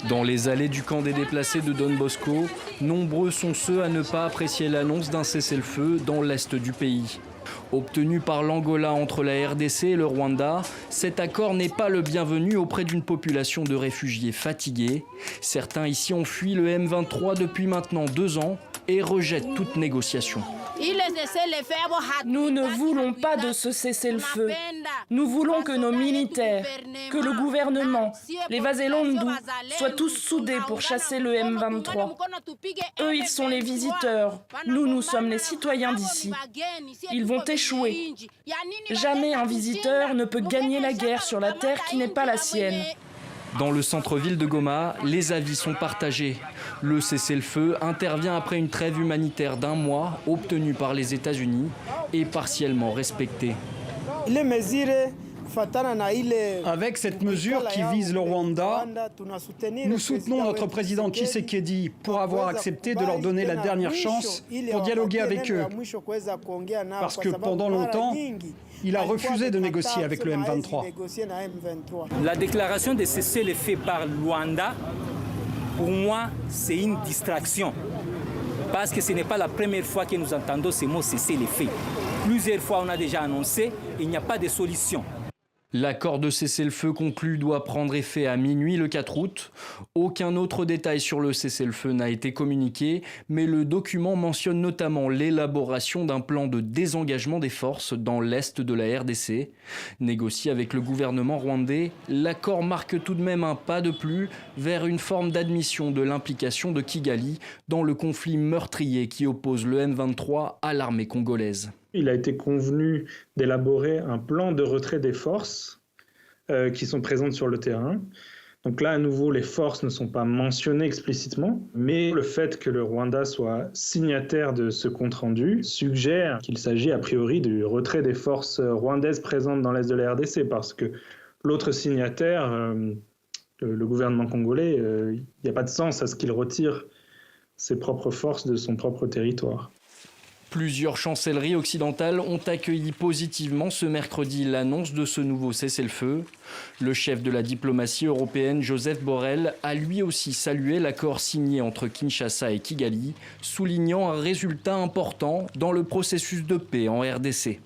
Dans les allées du camp des déplacés de Don Bosco, nombreux sont ceux à ne pas apprécier l'annonce d'un cessez-le-feu dans l'est du pays. Obtenu par l'Angola entre la RDC et le Rwanda, cet accord n'est pas le bienvenu auprès d'une population de réfugiés fatigués. Certains ici ont fui le M23 depuis maintenant 2 ans et rejettent toute négociation. Nous ne voulons pas de ce cessez-le-feu. Nous voulons que nos militaires, que le gouvernement, les Wazalendo soient tous soudés pour chasser le M23. Eux, ils sont les visiteurs. Nous sommes les citoyens d'ici. Ils vont échouer. Jamais un visiteur ne peut gagner la guerre sur la terre qui n'est pas la sienne. Dans le centre-ville de Goma, les avis sont partagés. Le cessez-le-feu intervient après une trêve humanitaire d'1 mois obtenue par les États-Unis et partiellement respectée. Avec cette mesure qui vise le Rwanda, nous soutenons notre président Tshisekedi pour avoir accepté de leur donner la dernière chance pour dialoguer avec eux. Parce que pendant longtemps, il a refusé de négocier avec le M23. La déclaration de cessez-le-feu par le Rwanda, pour moi, c'est une distraction. Parce que ce n'est pas la première fois que nous entendons ces mots cessez-le-feu. Plusieurs fois, on a déjà annoncé, il n'y a pas de solution. L'accord de cessez-le-feu conclu doit prendre effet à minuit le 4 août. Aucun autre détail sur le cessez-le-feu n'a été communiqué, mais le document mentionne notamment l'élaboration d'un plan de désengagement des forces dans l'est de la RDC. Négocié avec le gouvernement rwandais, l'accord marque tout de même un pas de plus vers une forme d'admission de l'implication de Kigali dans le conflit meurtrier qui oppose le M23 à l'armée congolaise. Il a été convenu d'élaborer un plan de retrait des forces qui sont présentes sur le terrain. Donc là, à nouveau, les forces ne sont pas mentionnées explicitement, mais le fait que le Rwanda soit signataire de ce compte-rendu suggère qu'il s'agit a priori du retrait des forces rwandaises présentes dans l'est de la RDC, parce que l'autre signataire, le gouvernement congolais, il n'y a pas de sens à ce qu'il retire ses propres forces de son propre territoire. Plusieurs chancelleries occidentales ont accueilli positivement ce mercredi l'annonce de ce nouveau cessez-le-feu. Le chef de la diplomatie européenne, Joseph Borrell, a lui aussi salué l'accord signé entre Kinshasa et Kigali, soulignant un résultat important dans le processus de paix en RDC.